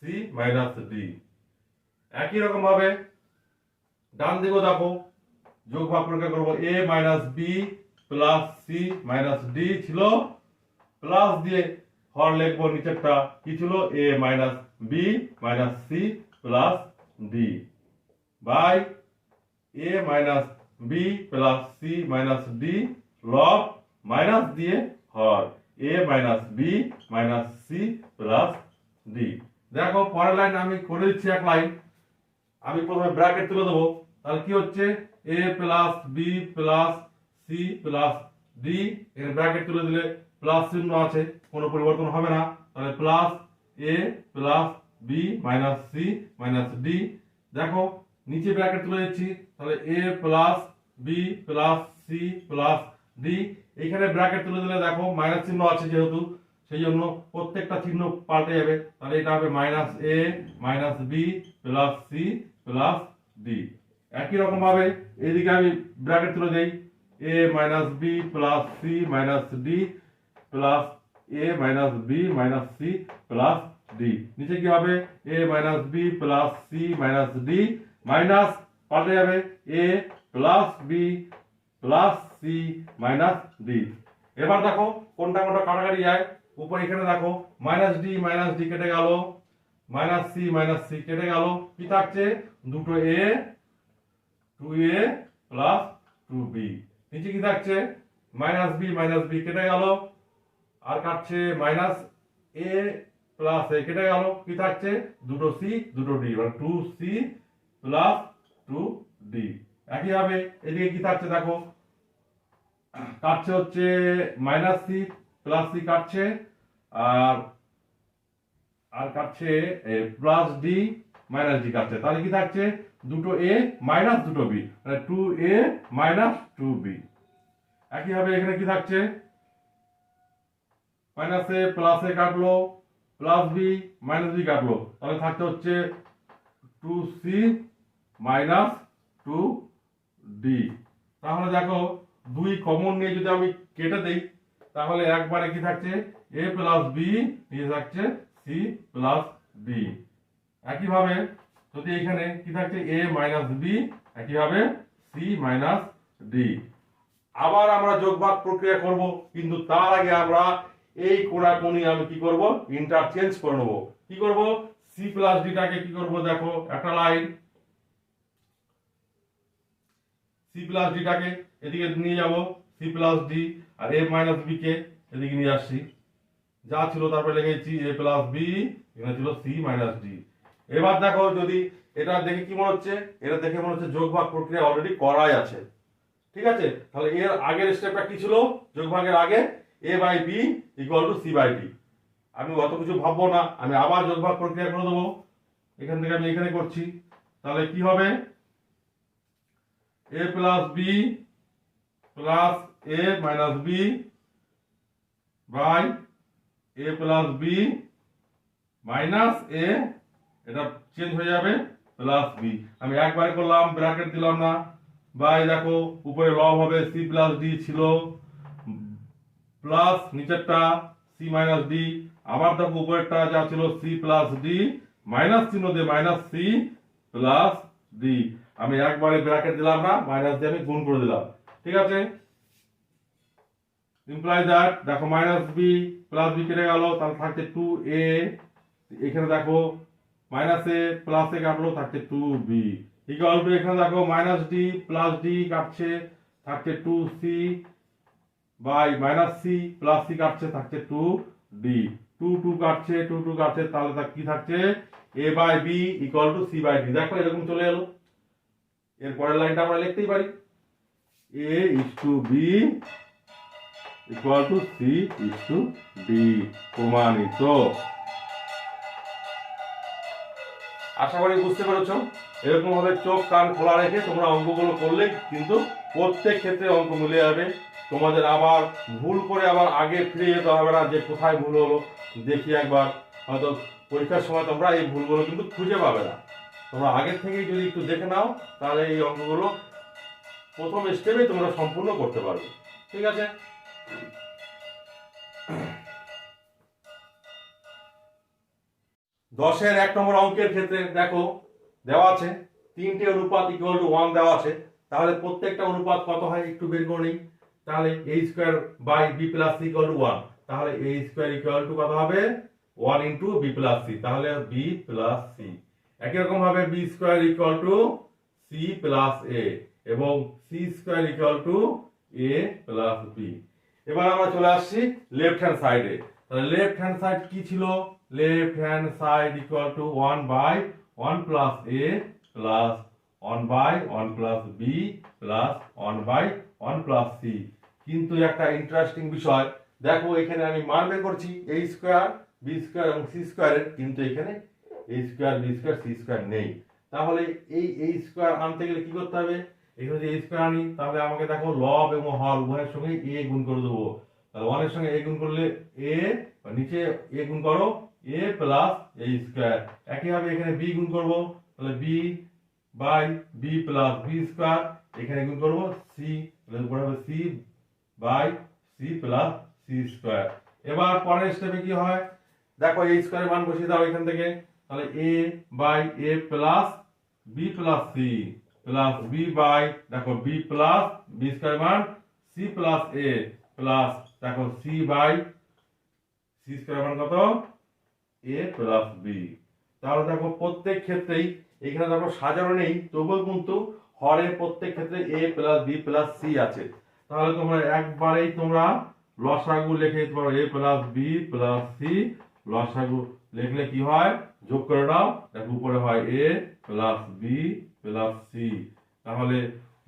c minus d. একই রকম ভাবে ডান দিকেও দেখো যোগ ভাগ প্রক্রিয়া করবো a minus b plus c minus d ছিল, প্লাস দিয়ে হর লিখবো নিচেরটা কি ছিল a minus b minus c plus D by a minus b plus c minus d লব মাইনাস দিয়ে হর a minus b minus c plus D. দেখো পরের লাইন আমি করে দিচ্ছি এক লাইন। আমি প্রথমে ব্র্যাকেট তুলে দেবো, তাহলে কি হচ্ছে এ plus B plus C plus d, এর ব্র্যাকেট তুলে দিলে প্লাস চিহ্ন আছে, কোনো পরিবর্তন হবে না, তাহলে plus a plus b minus c minus d. দেখো নিচে ব্র্যাকেট তুলে দিচ্ছি, তাহলে a plus B plus C plus d. এইখানে ব্র্যাকেট তুলে দিলে দেখো মাইনাস চিহ্ন আছে যেহেতু, সেই জন্য প্রত্যেকটা চিহ্ন পাল্টে যাবে, তাহলে এটা হবে minus a minus b plus C plus d. একই রকম ভাবে এদিকে আমি ব্র্যাকেট তুলে দেই a minus b plus c minus d plus a minus b minus c plus d. নিচে কি হবে a minus b plus c minus d, minus পাল্টে যাবে a plus B plus c minus d. এবার দেখো কোনটা কোনটা কাটাকাটি যায়, উপরে এখানে দেখো মাইনাস ডি কেটে গেল, মাইনাস সি কেটে গেল, কি থাকছে দুটো এ টু এ প্লাস টু বি। নিচে কি থাকছে মাইনাস বি কেটে গেল, আর কাটছে মাইনাস এ প্লাস এ কেটে গেল, কি থাকছে দুটো সি দুটো ডি, মানে two C plus two d. একই ভাবে এদিকে কি থাকছে দেখো কাটছে হচ্ছে মাইনাস সি প্লাস সি কাটছে, আর কাটছে প্লাস ডি মাইনাস ডি কাটছে, তাহলে কি থাকছে দুটো এ মাইনাস দুটো বি, মানে two A minus two B. একই ভাবে এখানে কি থাকছে মাইনাস এ প্লাস এ কাটলো, প্লাস বি মাইনাস বি কাটলো, তাহলে থাকতে হচ্ছে two c minus two d. তাহলে দেখো দুই কমন নিয়ে যদি আমি কেটে দেই, তাহলে একবারে কি থাকছে এ প্লাস বি নিয়ে থাকছে সি প্লাস ডি। একইভাবে যদি এখানে কি থাকছে এ মাইনাস বি, একইভাবে সি মাইনাস ডি। আবার আমরা যোগভাগ প্রক্রিয়া করব, কিন্তু তার আগে আমরা এই কোণাকুণি আমি কি করব ইন্টারচেঞ্জ করে নেব। কি করব সি প্লাস ডিটাকে কি করব দেখো একটা লাইন সি প্লাস ডিটাকে এদিকে নিয়ে যাব সি প্লাস ডি, আর এ মাইনাস বি কে এদিকে নিয়ে আসছি, যা ছিল তারপরে লিখেছি এ প্লাস বি, এখানে ছিল সি মাইনাস ডি। এবার দেখো যদি এটা দেখে কি মনে হচ্ছে, এটা দেখে মনে হচ্ছে যোগভাগ প্রক্রিয়া অলরেডি করাই আছে। ঠিক আছে, তাহলে এর আগের স্টেপটা কি ছিল যোগভাগের আগে a by B equal to C by d. আমি অত কিছু ভাববো না, আমি আবার যোগভাগ প্রক্রিয়া করে দেবো, এখান থেকে আমি এখানে করছি, তাহলে কি হবে a plus B plus a minus b by A plus b minus a, এটা চেঞ্জ হয়ে যাবে প্লাস বি। আমি একবারে করলাম ব্র্যাকেট দিলাম না, বাই দেখো উপরে লব হবে সি প্লাস ডি ছিল প্লাস নিচেরটা সি মাইনাস ডি, আবার দেখো উপরেরটা যা ছিল সি প্লাস ডি মাইনাস চিহ্ন দিয়ে মাইনাস সি প্লাস ডি। আমি একবারে ব্র্যাকেট দিলাম না, মাইনাস দিয়ে আমি গুণ করে দিলাম। ঠিক আছে, ইমপ্লাই দ্যাট দেখো মাইনাস বি প্লাস বি কেটে গেল, তাহলে থাকছে টু এ, এখানে দেখো মাইনাস এ প্লাস এ কাটলো থাকছে টু বি ইকুয়াল টু, এখানে দেখো মাইনাস ডি প্লাস ডি কাটছে থাকছে two C by minus c plus c কাটছে থাকছে টু ডি, টু টু কাটছে তাহলে কি থাকছে a by B equal to C by d. দেখো এরকম চলে এলো। এর পরের লাইনটা আমরা লিখতেই পারি a is to b equal to c is to d, প্রমাণিত। আশা করি বুঝতে পেরেছো। এরকম ভাবে চোখ কান খোলা রেখে তোমরা অঙ্কগুলো করলে কিন্তু প্রত্যেক ক্ষেত্রে অঙ্ক মিলে যাবে। তোমাদের আবার ভুল করে আবার আগে ফিরে যেতে হবে না যে কোথায় ভুল হলো, দেখি একবার হয়তো পরীক্ষার সময় তোমরা এই ভুলগুলো কিন্তু খুঁজে পাবে না। তোমরা আগের থেকেই যদি একটু দেখে নাও তাহলে এই অঙ্কগুলো প্রথম স্টেপে তোমরা সম্পূর্ণ করতে পারবে। ঠিক আছে? 10-এর 1 নম্বর অঙ্কের ক্ষেত্রে দেখো দেওয়া আছে 3টে অনুপাত ইকুয়াল টু 1 দেওয়া আছে। তাহলে প্রত্যেকটা অনুপাত কত হয় একটু বের করে নিই। তাহলে a square by b plus c equal to 1। তাহলে a স্কয়ার ইকুয়াল টু কত হবে 1 ইনটু b প্লাস c, তাহলে b প্লাস c। একই রকম ভাবে b square equal to c plus a এবং c square equal to a plus b। এবার আমরা চলে আসছি লেফট হ্যান্ড সাইডে। তাহলে লেফট হ্যান্ড সাইড কি ছিল? Left hand side equal to 1 by 1 plus a plus 1 by 1 plus b plus 1 by 1 plus c। কিন্তু একটা ইন্টারেস্টিং বিষয় দেখো, এখানে আমি মান বের করছি a স্কয়ার b স্কয়ার এবং c স্কয়ারের, কিন্তু এখানে a square b square c square নেই। তাহলে এই a স্কয়ার আনতে গেলে কি করতে হবে? এখানে যদি a স্কয়ার আনি তাহলে আমাকে দেখো লব এবং হর উভয়ের সঙ্গে a গুণ করে দেবো। তাহলে 1 এর সঙ্গে a গুণ করলে a, নিচে a গুণ করো a প্লাস a স্কয়ার। একইভাবে এখানে b গুণ করব, তাহলে b by b plus b square. এখানে গুণ করব c, তাহলে উপরে হবে c by c plus c square. এবার পরের স্টেপে কি হয় দেখো, a স্কয়ারের মান বসিয়ে দাও এখান থেকে। তাহলে a by a plus b plus c plus b by দেখো b প্লাস b স্কয়ার মান c প্লাস a প্লাস দেখো c বাই c স্কয়ার মান কত a প্লাস b। তাহলে দেখো প্রত্যেক ক্ষেত্রেই এখানে দেখো সাজানো নেই, তবুও কিন্তু হরে প্রত্যেক ক্ষেত্রে a plus b plus c আছে। তাহলে তোমরা একবারেই তোমরা লসাগু লিখে দিতে পারো a plus b plus c। লসাগু লিখলে কি হয় যোগ করে নাও, দেখো উপরে হয় a plus b plus c। তাহলে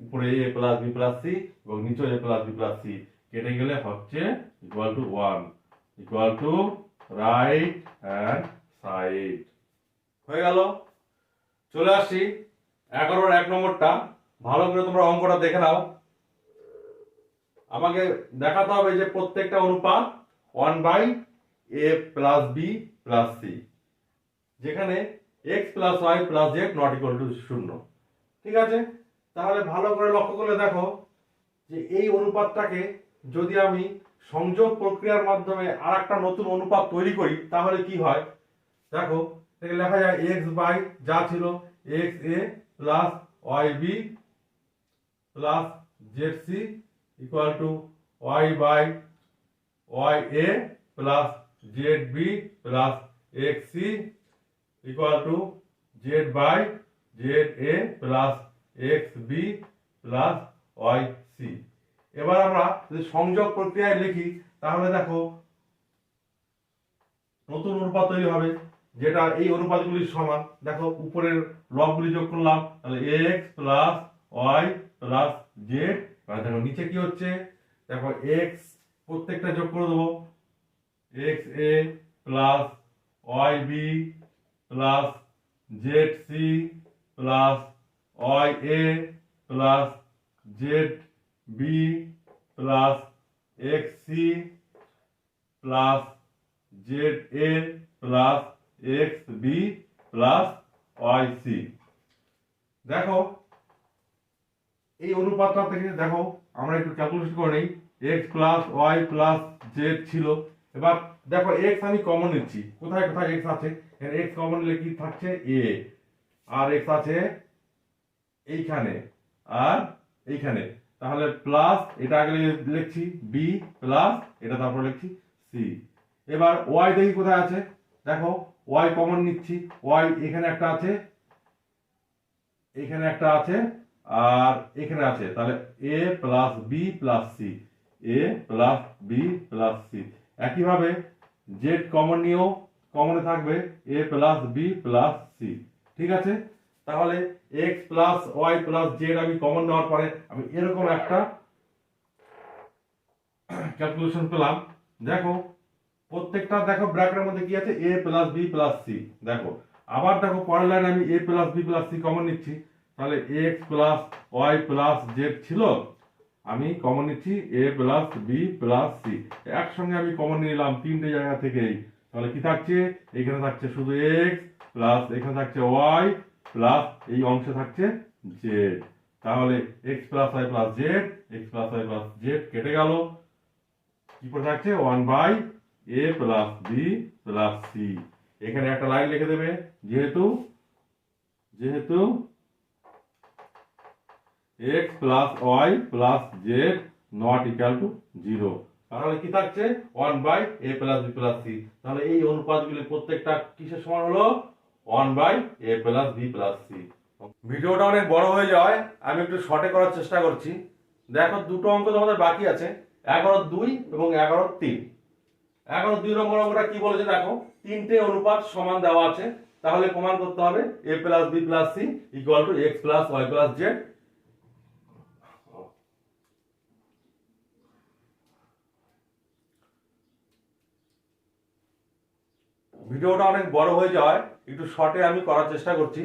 উপরে a plus b plus c এবং নিচে a plus b plus c কেটে গেলে হচ্ছে equal to 1 equal to right hand side হয়ে গেল। চলে আসছি 11-এর 1 নম্বরটা। ভালো করে তোমরা অঙ্কটা দেখে নাও। আমাকে দেখাতে হবে যে প্রত্যেকটা অনুপাত 1 by a plus b plus c, যেখানে x plus y plus z not equal to 0। ঠিক আছে? তাহলে ভালো করে লক্ষ্য করলে দেখো যে এই অনুপাতটাকে যদি আমি সংযোগ প্রক্রিয়ার মাধ্যমে আর একটা নতুন অনুপাত তৈরি করি তাহলে কি হয় দেখো, থেকে লেখা যায় x বাই যা ছিল x a plus y b plus z c equal to y by y a plus z b plus x c equal to z by z a plus x b plus y c। এবার আমরা যদি সংযোগ প্রক্রিয়ায় লিখি তাহলে দেখো নতুন অনুপাত তৈরি হবে যেটা এই অনুপাতগুলির সমান। দেখো উপরের লবগুলি যোগ করলাম, তাহলে x plus y plus z। দেখো নিচে কি হচ্ছে দেখো x প্রত্যেকটা যোগ করে দেবো, x a plus y b plus z c plus y a plus z b plus x c plus z a plus x b plus y c। দেখো এই অনুপাতটা থেকে দেখো আমরা একটু ক্যালকুলেশন করে নেই। x plus y plus z ছিল, এবার দেখো x আমি কমন নিচ্ছি। কোথায় কোথায় x আছে? x কমন নিলে কি থাকছে a, আর x আছে এইখানে আর এইখানে। তাহলে প্লাস এটা আগে লিখছি b প্লাস এটা তারপর লিখছি c। এবার y দেখি কোথায় আছে, দেখো y কমন নিচ্ছি। y এখানে একটা আছে, এখানে একটা আছে আর এখানে আছে। তাহলে a plus b plus c, a plus b plus c। একইভাবে z কমন নিয়েও কমনে থাকবে a plus b plus c। ঠিক আছে? তাহলে x plus y plus z আমি কমন নেওয়ার পরে আমি এরকম একটা ক্যালকুলেশন পেলাম। দেখো প্রত্যেকটা দেখো ব্র্যাকেটের মধ্যে কি আছে a plus b plus c। দেখো আবার দেখো পরের লাইনে আমি a plus b plus c common নিচ্ছি। তাহলে x plus y plus z ছিল, আমি কমন নিচ্ছি a plus b plus c। একসঙ্গে আমি কমন নিলাম তিনটে জায়গা থেকেই। তাহলে কি থাকছে, এখানে থাকছে শুধু এক্স প্লাস এখানে থাকছে ওয়াই প্লাস এই অংশে থাকছে জেড। তাহলে x plus y plus z, x plus y plus z কেটে গেল, কি পড়ে থাকছে 1/a plus B plus C. এখানে একটা লাইন লিখে দেবে, যেহেতু x plus y plus z not equal to 0। তাহলে কি থাকছে 1/a plus B plus C. তাহলে এই অনুপাতগুলি প্রত্যেকটা কিসের সমান হলো 1/a plus B plus C. ভিডিওটা অনেক বড় হয়ে যাওয়ায় আমি একটু শর্টে করার চেষ্টা করছি। দেখো দুটো অঙ্ক তোমাদের বাকি আছে, 11-2 এবং 11-3। 11-2 নম্বর অঙ্কটা কি বলেছে দেখো, তিনটে অনুপাত সমান দেওয়া আছে, তাহলে প্রমাণ করতে হবে a plus B plus C equal to x plus y plus z. ভিডিওটা অনেক বড় হয়ে যাওয়ায় একটু শর্টে আমি করার চেষ্টা করছি।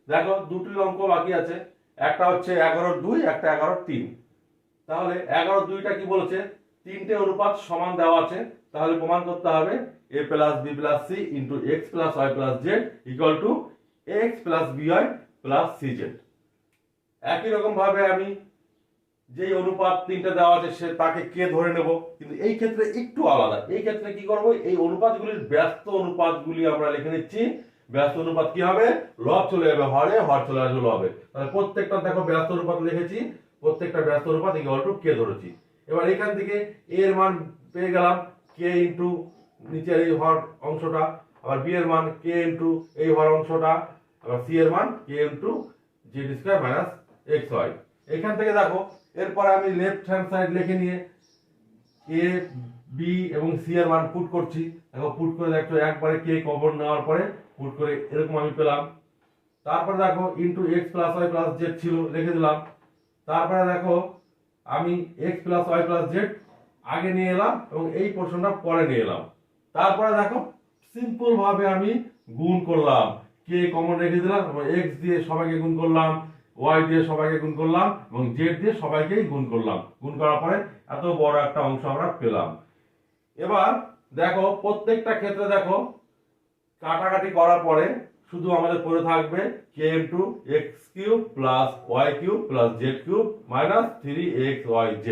দেখো দুটি অঙ্ক বাকি আছে, একটা হচ্ছে 11-2, একটা 11-3। তাহলে 11-2টা কি বলেছে, তিনটে অনুপাত সমান দেওয়া আছে, তাহলে প্রমাণ করতে হবে a plus B plus C into x plus y plus z equal to x plus b y plus c z. একই রকম ভাবে আমি যেই অনুপাত তিনটা দেওয়া আছে সে তাকে কে ধরে নেব, কিন্তু এই ক্ষেত্রে একটু আলাদা। এই ক্ষেত্রে কি করব, এই অনুপাতগুলির ব্যস্ত অনুপাতগুলি আমরা লিখে নিচ্ছি। ব্যস্ত অনুপাত কি হবে, লব চলে যাবে হরে, হর চলে আসবে লবে। তাহলে প্রত্যেকটা দেখো ব্যস্ত অনুপাত লিখেছি, প্রত্যেকটা ব্যস্ত অনুপাত ইকুয়াল টু কে ধরেছি। এবার এখান থেকে এ এর মান পেয়ে গেলাম কে ইন্টু নিচের এই হর অংশটা, আবার বি এর মান কে ইন্টু এই হর অংশটা, আবার সি এর মান k into z square minus x y. এখান থেকে দেখো এরপর আমি লেফট হ্যান্ড সাইড লিখে নিয়ে এ বি এবং সি এর মান পুট করছি। দেখো পুট করে দেখো একবারে কে কমন নেওয়ার পরে পুট করে এরকম আমি পেলাম। তারপরে দেখো into x plus y plus z ছিল, লিখে দিলাম। তারপরে দেখো আমি x plus y plus z আগে নিয়ে এলাম এবং এই পোর্শনটা পরে নিয়ে এলাম। তারপরে দেখো সিম্পল ভাবে আমি গুণ করলাম, কে কমন রেখে দিলাম এবং এক্স দিয়ে সবাইকে গুণ করলাম, ওয়াই দিয়ে সবাইকে গুণ করলাম এবং জেড দিয়ে সবাইকেই গুণ করলাম। গুণ করার পরে এত বড় একটা অংশ আমরা পেলাম। এবার দেখো প্রত্যেকটা ক্ষেত্রে দেখো কাটাকাটি করার পরে শুধু আমাদের পড়ে থাকবে k into x cube plus y cube plus z cube minus 3xyz।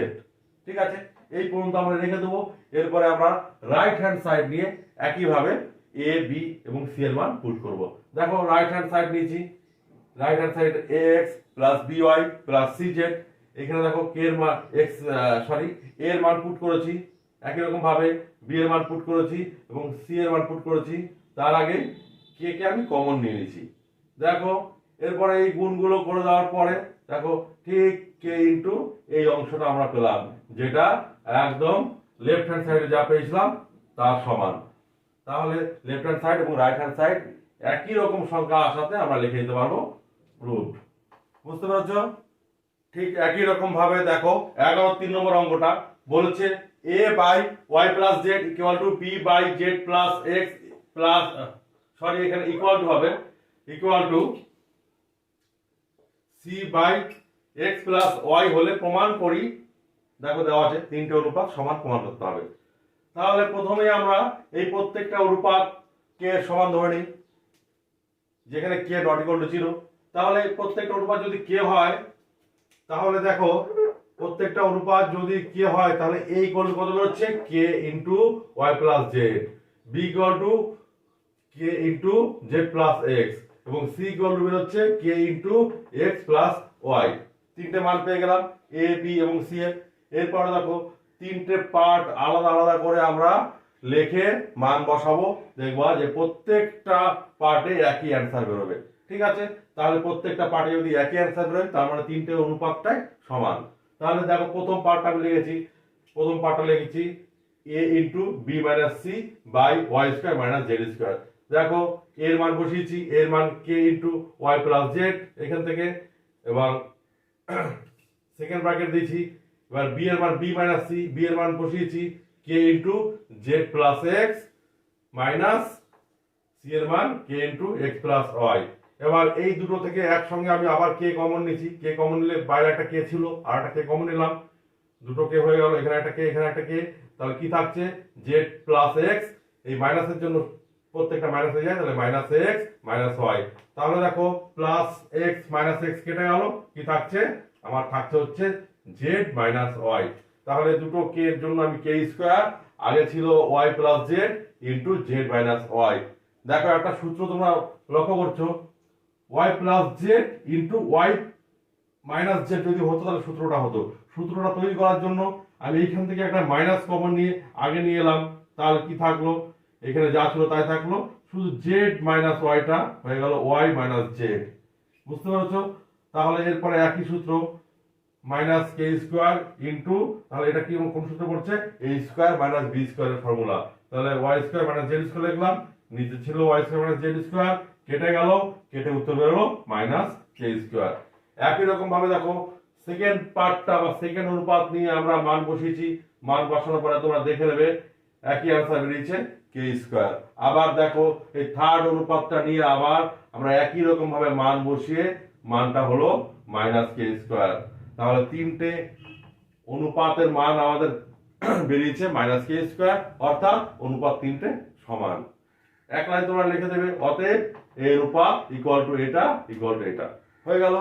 ঠিক আছে, এই পর্যন্ত আমরা রেখে দেবো। এরপরে আমরা রাইট হ্যান্ড সাইড নিয়ে একইভাবে এ বি এবং সি এর মান পুট করব। দেখো রাইট হ্যান্ড সাইড নিয়েছি, right hand side x plus b y plus c z. এখানে দেখো কে এর মান এ এর মান পুট করেছি, একই রকম ভাবে বি এর মান পুট করেছি এবং সি এর মান পুট করেছি। তার আগে কে কে আমি কমন নিয়ে নিয়েছি। দেখো এরপরে এই গুণগুলো করে দেওয়ার পরে দেখো ঠিক কে ইন্টু এই অংশটা আমরা পেলাম, যেটা একদম লেফট হ্যান্ড সাইডে যা পেয়েছিলাম তার সমান। তাহলে লেফট হ্যান্ড সাইড এবং রাইট হ্যান্ড সাইড একই রকম সংখ্যা আসাতে আমরা লিখে দিতে পারবো প্রুভড। বুঝতে পারছো? ঠিক একই রকম ভাবে দেখো 11-3 নম্বর অঙ্কটা বলেছে a by Y plus z equal to B by Z plus x plus এখানে ইকুয়াল টু হবে equal to C by x plus y হলে প্রমাণ করি। দেখো দেওয়া আছে তিনটে অনুপাত সমান প্রমাণ করতে হবে। তাহলে প্রথমে আমরা এই প্রত্যেকটা অনুপাত কে সমান ধরে নিই, যেখানে কে নট ইকুয়াল টু 0। তাহলে প্রত্যেকটা অনুপাত যদি কে হয়, তাহলে দেখো প্রত্যেকটা অনুপাত যদি কে হয় তাহলে a ইকুয়াল টু কত বেরোচ্ছে, k into y plus z, b equal two k into z plus x এবং c ইকুয়াল টু বেরোচ্ছে k into x plus y। তিনটে মান পেয়ে গেলাম a b এবং c এর। এরপরে দেখো তিনটে পার্ট আলাদা আলাদা করে আমরা লিখে মান বসাবো, দেখবা যে প্রত্যেকটা পার্টে একই অ্যান্সার বেরোবে। ঠিক আছে, তাহলে প্রত্যেকটা পার্টে যদি একই অ্যান্সার বেরোয় তার মানে তিনটে অনুপাতটাই সমান। তাহলে দেখো প্রথম পার্টটা আমি লিখেছি, প্রথম পার্টটা লিখেছি a into b minus c by y square minus z square. দেখো এর মান বসিয়েছি, এর মান k into y plus z এখান থেকে, এবং সেকেন্ড ব্র্যাকেট দিয়েছি। এবার বি এর মান বি মাইনাস সি, বি এর মান বসিয়েছি k into z plus x minus c এর মান k into x plus y. এবার এই দুটো থেকে একসঙ্গে আমি আবার কে কমন নিয়েছি, কে কমন নিলে বাইরে একটা কে ছিল আর একটা কে কমন নিলাম, দুটো কে হয়ে গেল, এখানে একটা কে এখানে একটা কে। তাহলে কি থাকছে জেড প্লাস এক্স এই মাইনাসের জন্য প্রত্যেকটা মাইনাস হয়ে যায়, তাহলে মাইনাস এক্স মাইনাস ওয়াই। তাহলে দেখো প্লাস এক্স মাইনাস এক্স কেটে গেল, কি থাকছে আমার থাকছে হচ্ছে জেড মাইনাস ওয়াই। তাহলে দুটো কে এর জন্য আমি কে স্কোয়ার, আগে ছিল y plus z into z minus y. দেখো একটা সূত্র তোমরা লক্ষ্য করছো, y plus z into y minus z যদি হতো তাহলে সূত্রটা হতো। সূত্রটা তৈরি করার জন্য আমি এইখান থেকে একটা মাইনাস কমন নিয়ে আগে নিয়ে এলাম, তাহলে কি থাকলো এখানে যা ছিল তাই থাকলো, শুধু জেড মাইনাস ওয়াইটা হয়ে গেল ওয়াই মাইনাস জেড। বুঝতে পারছো? তাহলে এরপরে একই সূত্র মাইনাস কে স্কোয়ার ইন্টু, তাহলে এটা কি কোন সূত্র পড়ছে, এ স্কোয়ার মাইনাস বি স্কোয়ারের ফর্মুলা। তাহলে y square minus z square লিখলাম, নিচে ছিল y square minus z square, কেটে গেল, কেটে উত্তর বেরোলো মাইনাস কে স্কোয়ার। একই রকম ভাবে দেখো সেকেন্ড পার্টটা বা সেকেন্ড অনুপাত নিয়ে আমরা মান বসিয়েছি, মান বসানোর পরে তোমরা দেখে নেবে একই আনসার বেরিয়েছে কে স্কোয়ার। আবার দেখো এই থার্ড অনুপাতটা নিয়ে আবার আমরা একই রকম ভাবে মান বসিয়ে মানটা হলো মাইনাস কে স্কোয়ার। তাহলে তিনটে অনুপাতের মান আমাদের বেরিয়েছে মাইনাস কে স্কোয়ার, অর্থাৎ অনুপাত তিনটে সমান। এক লাইন তোমরা লিখে দেবে, অতএব এর অনুপাত ইকুয়াল টু এটা ইকুয়াল টু এটা। হয়ে গেল।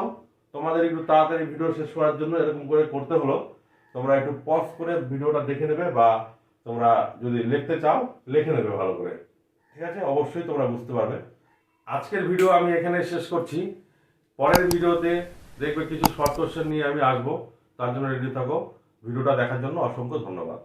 তোমাদের একটু তাড়াতাড়ি ভিডিও শেষ করার জন্য এরকম করে করতে হলো, তোমরা একটু পজ করে ভিডিওটা দেখে নেবে, বা তোমরা যদি লিখতে চাও লিখে নেবে ভালো করে, ঠিক আছে? অবশ্যই তোমরা বুঝতে পারবে। আজকের ভিডিও আমি এখানে শেষ করছি। পরের ভিডিওতে দেখবে কিছু শর্ট কোশ্চেন নিয়ে আমি আসবো, তার জন্য রেডি থাকো। ভিডিওটা দেখার জন্য অসংখ্য ধন্যবাদ।